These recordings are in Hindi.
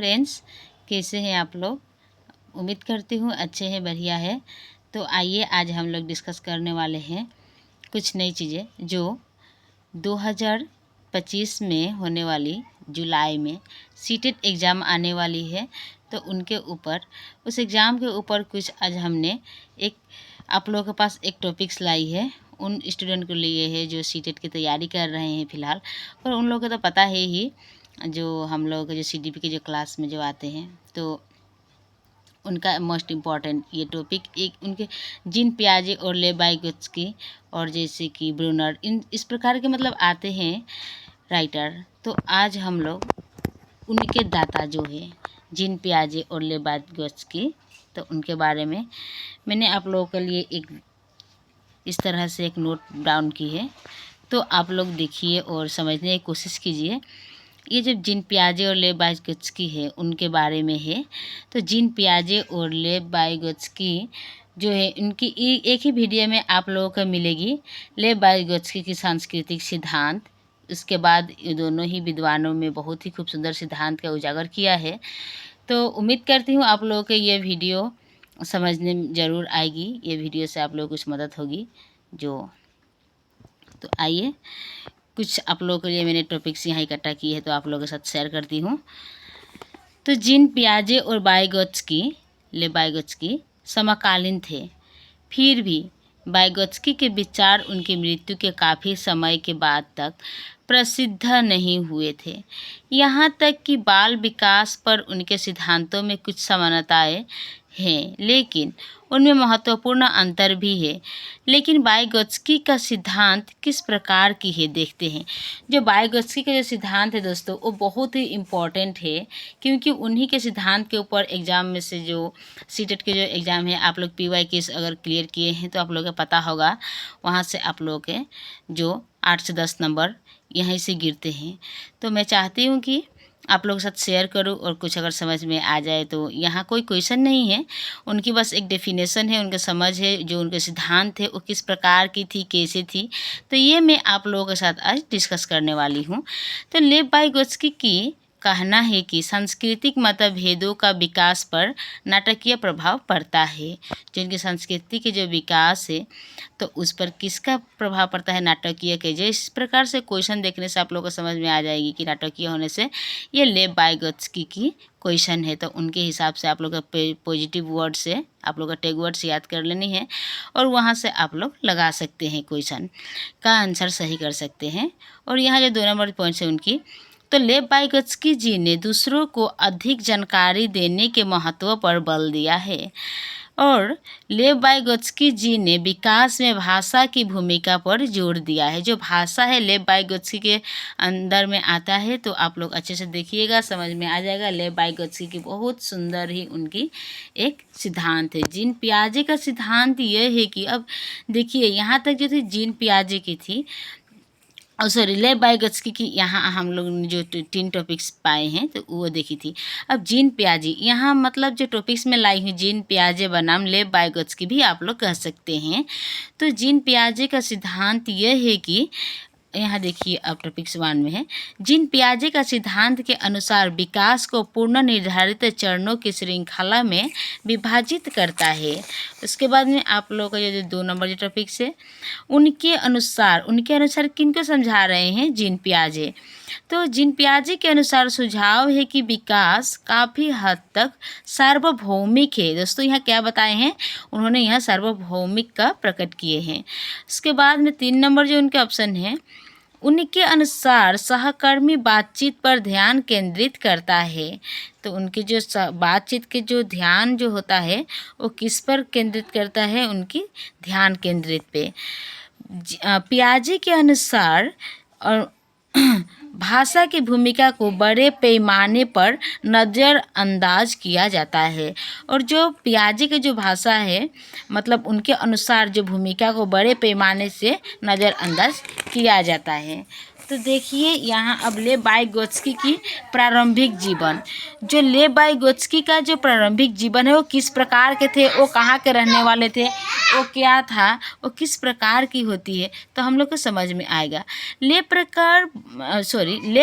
फ्रेंड्स, कैसे हैं आप लोग। उम्मीद करती हूँ अच्छे हैं, बढ़िया है। तो आइए आज हम लोग डिस्कस करने वाले हैं कुछ नई चीज़ें जो 2025 में होने वाली जुलाई में सीटेट एग्ज़ाम आने वाली है। तो उनके ऊपर, उस एग्ज़ाम के ऊपर कुछ आज हमने एक आप लोगों के पास एक टॉपिक्स लाई है। उन स्टूडेंट के लिए है जो सीटेट की तैयारी कर रहे हैं फ़िलहाल, और उन लोगों को तो पता है ही, जो हम लोग जो सीडीपी के जो क्लास में जो आते हैं, तो उनका मोस्ट इम्पॉर्टेंट ये टॉपिक एक उनके जीन पियाजे और ले बाइगोत्स्की और जैसे कि ब्रूनर, इन इस प्रकार के मतलब आते हैं राइटर। तो आज हम लोग उनके दाता जो है जीन पियाजे और ले बाइगोत्स्की, तो उनके बारे में मैंने आप लोगों के लिए एक इस तरह से एक नोट डाउन की है। तो आप लोग देखिए और समझने की कोशिश कीजिए। ये जब जीन पियाजे और लेव बाइगोत्स्की है उनके बारे में है। तो जीन पियाजे और लेव बाइगोत्स्की जो है उनकी एक ही वीडियो में आप लोगों को मिलेगी। लेव बाइगोत्स्की की सांस्कृतिक सिद्धांत, उसके बाद ये दोनों ही विद्वानों में बहुत ही खूब सुंदर सिद्धांत का उजागर किया है। तो उम्मीद करती हूँ आप लोगों को ये वीडियो समझने में ज़रूर आएगी। ये वीडियो से आप लोगों को कुछ मदद होगी तो आइए कुछ आप लोगों के लिए मैंने टॉपिक्स यहाँ इकट्ठा किए हैं, तो आप लोगों के साथ शेयर करती हूँ। तो जीन पियाजे और ले बाइगोत्स्की समकालीन थे, फिर भी बाइगोत्स्की के विचार उनकी मृत्यु के काफ़ी समय के बाद तक प्रसिद्ध नहीं हुए थे। यहाँ तक कि बाल विकास पर उनके सिद्धांतों में कुछ समानताएं हैं, लेकिन उनमें महत्वपूर्ण अंतर भी है। लेकिन बाइगोत्स्की का सिद्धांत किस प्रकार की है देखते हैं। जो बाइगोत्स्की का जो सिद्धांत है दोस्तों, वो बहुत ही इम्पॉर्टेंट है, क्योंकि उन्हीं के सिद्धांत के ऊपर एग्ज़ाम में से जो सीटेट के जो एग्ज़ाम है, आप लोग PY अगर क्लियर किए हैं तो आप लोगों को पता होगा, वहाँ से आप लोगों के जो 8 से 10 नंबर यहीं से गिरते हैं। तो मैं चाहती हूँ कि आप लोगों के साथ शेयर करूँ, और कुछ अगर समझ में आ जाए तो यहाँ कोई क्वेश्चन नहीं है, उनकी बस एक डेफिनेशन है, उनका समझ है, जो उनके सिद्धांत है वो किस प्रकार की थी, कैसे थी। तो ये मैं आप लोगों के साथ आज डिस्कस करने वाली हूँ। तो लेव बाइगोत्स्की की कहना है कि सांस्कृतिक मतभेदों का विकास पर नाटकीय प्रभाव पड़ता है। जो इनकी संस्कृति के जो विकास है, तो उस पर किसका प्रभाव पड़ता है, नाटकीय के। जो इस प्रकार से क्वेश्चन देखने से आप लोगों को समझ में आ जाएगी कि नाटकीय होने से ये लेव बाइगोत्स्की की क्वेश्चन है। तो उनके हिसाब से आप लोग का पॉजिटिव वर्ड से आप लोग का टैग वर्ड्स याद कर लेनी है, और वहाँ से आप लोग लगा सकते हैं, क्वेश्चन का आंसर सही कर सकते हैं। और यहाँ जो 2 नंबर पॉइंट्स है उनकी, तो लेव बाइगोत्स्की जी ने दूसरों को अधिक जानकारी देने के महत्व पर बल दिया है, और लेव बाइगोत्स्की जी ने विकास में भाषा की भूमिका पर जोर दिया है। जो भाषा है लेव बाइगोत्स्की के अंदर में आता है, तो आप लोग अच्छे से देखिएगा, समझ में आ जाएगा। लेव बाइगोत्स्की की बहुत सुंदर ही उनकी एक सिद्धांत है। जीन पियाजे का सिद्धांत यह है कि, अब देखिए यहाँ तक जो थी जीन पियाजे की थी, और सॉरी लेव बाइगोत्स्की की यहाँ हम लोग ने जो 3 टॉपिक्स पाए हैं तो वो देखी थी। अब जीन पियाजे यहाँ मतलब जो टॉपिक्स में लाई हूँ, जीन पियाजे बनाम लेव बाइगोत्स्की भी आप लोग कह सकते हैं। तो जीन पियाजे का सिद्धांत यह है कि, यहाँ देखिए अब टॉपिक्स 1 में है, जीन पियाजे का सिद्धांत के अनुसार विकास को पूर्ण निर्धारित चरणों की श्रृंखला में विभाजित करता है। उसके बाद में आप लोगों का ये जो 2 नंबर जो टॉपिक्स है, उनके अनुसार किनको समझा रहे हैं, जीन पियाजे। तो जीन पियाजे के अनुसार सुझाव है कि विकास काफ़ी हद तक सार्वभौमिक है। दोस्तों यहाँ क्या बताए हैं, उन्होंने यहाँ सार्वभौमिक का प्रकट किए हैं। उसके बाद में 3 नंबर जो उनके ऑप्शन है, उनके अनुसार सहकर्मी बातचीत पर ध्यान केंद्रित करता है। तो उनकी जो बातचीत के जो ध्यान जो होता है वो किस पर केंद्रित करता है, उनकी ध्यान केंद्रित पे। पियाजे के अनुसार और भाषा की भूमिका को बड़े पैमाने पर नज़रअंदाज किया जाता है, और जो पियाजे की जो भाषा है, मतलब उनके अनुसार जो भूमिका को बड़े पैमाने से नज़रअंदाज किया जाता है। तो देखिए यहाँ अब लेव बाइगोत्स्की की प्रारंभिक जीवन, जो लेव बाइगोत्स्की का जो प्रारंभिक जीवन है वो किस प्रकार के थे, वो कहाँ के रहने वाले थे, वो क्या था, वो किस प्रकार की होती है, तो हम लोग को समझ में आएगा। लेव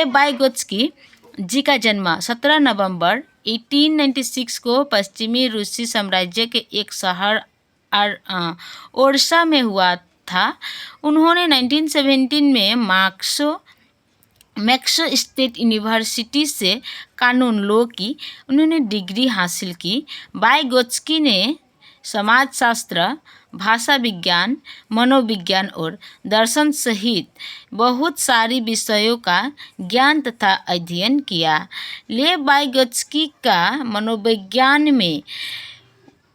बाइगोत्स्की जी का जन्म 17 नवंबर 1896 को पश्चिमी रूसी साम्राज्य के एक शहर ओरसा में हुआ था। उन्होंने 1917 में मैक्सो स्टेट यूनिवर्सिटी से कानून लॉ की उन्होंने डिग्री हासिल की। वाइगोत्स्की ने समाजशास्त्र, भाषा विज्ञान, मनोविज्ञान और दर्शन सहित बहुत सारी विषयों का ज्ञान तथा अध्ययन किया। लेव वाइगोत्स्की का मनोविज्ञान में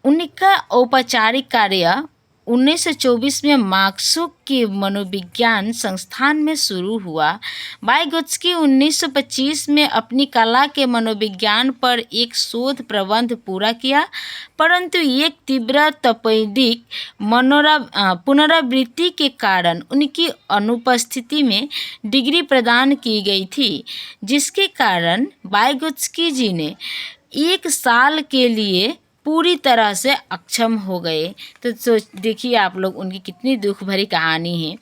उनका औपचारिक कार्य 1924 में मार्क्सो के मनोविज्ञान संस्थान में शुरू हुआ। वाइगोत्स्की 1925 में अपनी कला के मनोविज्ञान पर एक शोध प्रबंध पूरा किया, परंतु एक तीव्र तपेदिक पुनरावृत्ति के कारण उनकी अनुपस्थिति में डिग्री प्रदान की गई थी, जिसके कारण वाइगोत्स्की जी ने 1 साल के लिए पूरी तरह से अक्षम हो गए। तो देखिए आप लोग उनकी कितनी दुख भरी कहानी है।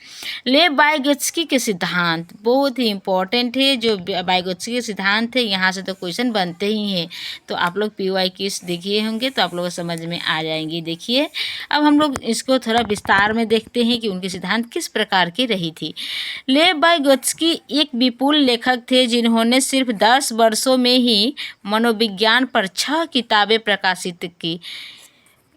लेव वाइगोत्स्की के सिद्धांत बहुत ही इम्पोर्टेंट है। जो वाइगोत्स्की के सिद्धांत है यहाँ से तो क्वेश्चन बनते ही हैं, तो आप लोग PYQs देखिए होंगे तो आप लोगों को समझ में आ जाएंगे। देखिए अब हम लोग इसको थोड़ा विस्तार में देखते हैं कि उनके सिद्धांत किस प्रकार की रही थी। लेव वाइगोत्स्की एक विपुल लेखक थे जिन्होंने सिर्फ 10 वर्षों में ही मनोविज्ञान पर 6 किताबें प्रकाशित की।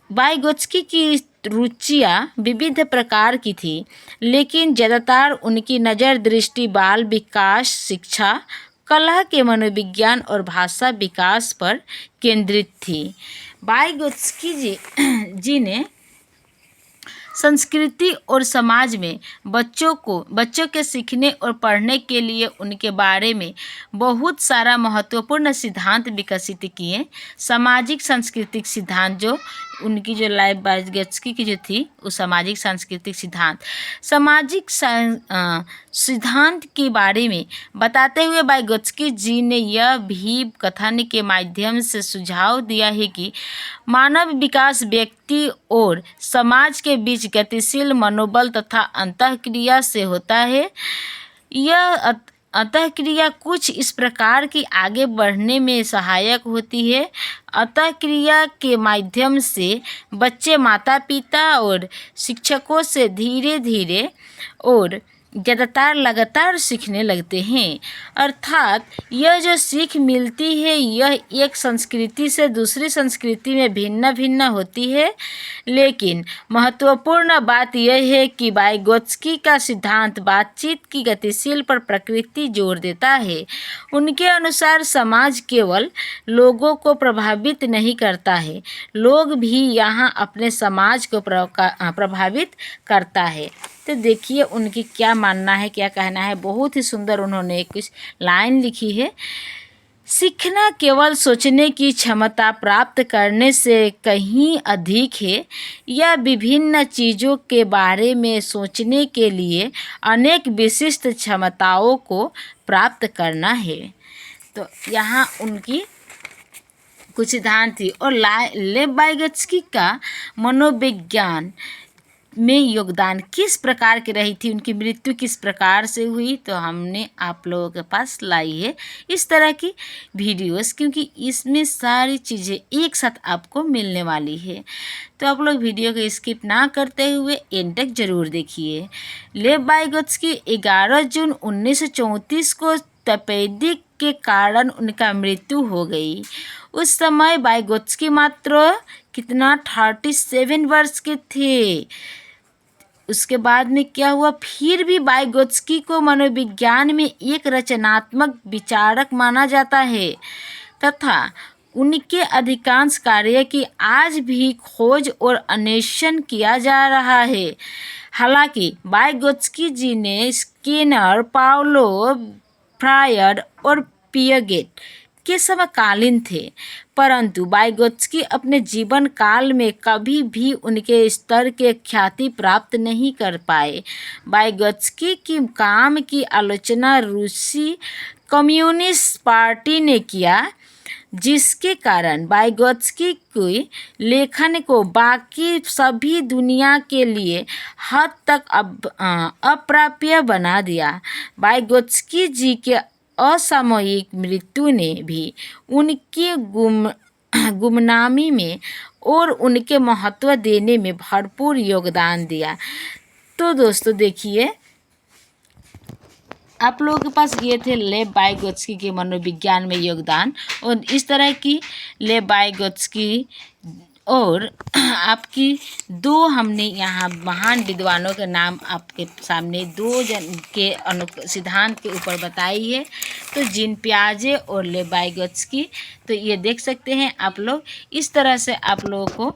वाइगोत्स्की की रुचियाँ विविध प्रकार की थी, लेकिन ज़्यादातर उनकी नज़र दृष्टि बाल विकास, शिक्षा, कला के मनोविज्ञान और भाषा विकास पर केंद्रित थी। वाइगोत्स्की जी ने संस्कृति और समाज में बच्चों के सीखने और पढ़ने के लिए उनके बारे में बहुत सारा महत्वपूर्ण सिद्धांत विकसित किए। सामाजिक सांस्कृतिक सिद्धांत जो उनकी जो लेव वाइगोत्स्की की जो थी वो सामाजिक सांस्कृतिक सामाजिक सिद्धांत के बारे में बताते हुए वाइगोत्स्की जी ने यह भी कथन के माध्यम से सुझाव दिया है कि मानव विकास व्यक्ति और समाज के बीच गतिशील मनोबल तथा अंतःक्रिया से होता है। यह अंतःक्रिया कुछ इस प्रकार की आगे बढ़ने में सहायक होती है। अंतःक्रिया के माध्यम से बच्चे माता पिता और शिक्षकों से धीरे धीरे और ज़्यादातर लगातार सीखने लगते हैं। अर्थात यह जो सीख मिलती है यह एक संस्कृति से दूसरी संस्कृति में भिन्न भिन्न होती है, लेकिन महत्वपूर्ण बात यह है कि वाइगोत्स्की का सिद्धांत बातचीत की गतिशील पर प्रकृति जोर देता है। उनके अनुसार समाज केवल लोगों को प्रभावित नहीं करता है, लोग भी यहाँ अपने समाज को प्रभावित करता है। तो देखिए उनकी क्या मानना है, क्या कहना है। बहुत ही सुंदर उन्होंने कुछ लाइन लिखी है। सीखना केवल सोचने की क्षमता प्राप्त करने से कहीं अधिक है। यह विभिन्न चीज़ों के बारे में सोचने के लिए अनेक विशिष्ट क्षमताओं को प्राप्त करना है। तो यहाँ उनकी कुछ सिद्धांत थी। और लेव वाइगोत्स्की का मनोविज्ञान में योगदान किस प्रकार की रही थी, उनकी मृत्यु किस प्रकार से हुई, तो हमने आप लोगों के पास लाई है इस तरह की वीडियोस, क्योंकि इसमें सारी चीज़ें एक साथ आपको मिलने वाली है। तो आप लोग वीडियो को स्किप ना करते हुए एंड तक जरूर देखिए। लेव वाइगोत्स्की 11 जून 1934 को तपेदिक के कारण उनका मृत्यु हो गई। उस समय वाइगोत्स्की मात्र 37 वर्ष के थे। उसके बाद में क्या हुआ, फिर भी वाइगोत्स्की को मनोविज्ञान में एक रचनात्मक विचारक माना जाता है तथा उनके अधिकांश कार्य की आज भी खोज और अन्वेषण किया जा रहा है। हालांकि वाइगोत्स्की जी ने स्किनर, पाउलो, फ्रायड और पियागेट के समकालीन थे, परंतु वाइगोत्स्की अपने जीवन काल में कभी भी उनके स्तर के ख्याति प्राप्त नहीं कर पाए। वाइगोत्स्की की काम की आलोचना रूसी कम्युनिस्ट पार्टी ने किया, जिसके कारण वाइगोत्स्की के लेखन को बाकी सभी दुनिया के लिए हद तक अप्राप्य बना दिया। वाइगोत्स्की जी के असामयिक मृत्यु ने भी उनके गुमनामी में और उनके महत्व देने में भरपूर योगदान दिया। तो दोस्तों देखिए, आप लोगों के पास ये थे लेव वाइगोत्स्की के मनोविज्ञान में योगदान, और इस तरह की लेव वाइगोत्स्की और आपकी दो हमने यहाँ महान विद्वानों के नाम आपके सामने दो जन के सिद्धांत के ऊपर बताई है, तो जीन पियाजे और लेव वाइगोत्स्की। तो ये देख सकते हैं आप लोग। इस तरह से आप लोगों को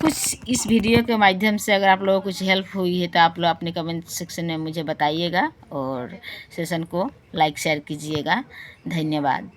कुछ इस वीडियो के माध्यम से अगर आप लोगों को कुछ हेल्प हुई है तो आप लोग अपने कमेंट सेक्शन में मुझे बताइएगा और सेशन को लाइक शेयर कीजिएगा। धन्यवाद।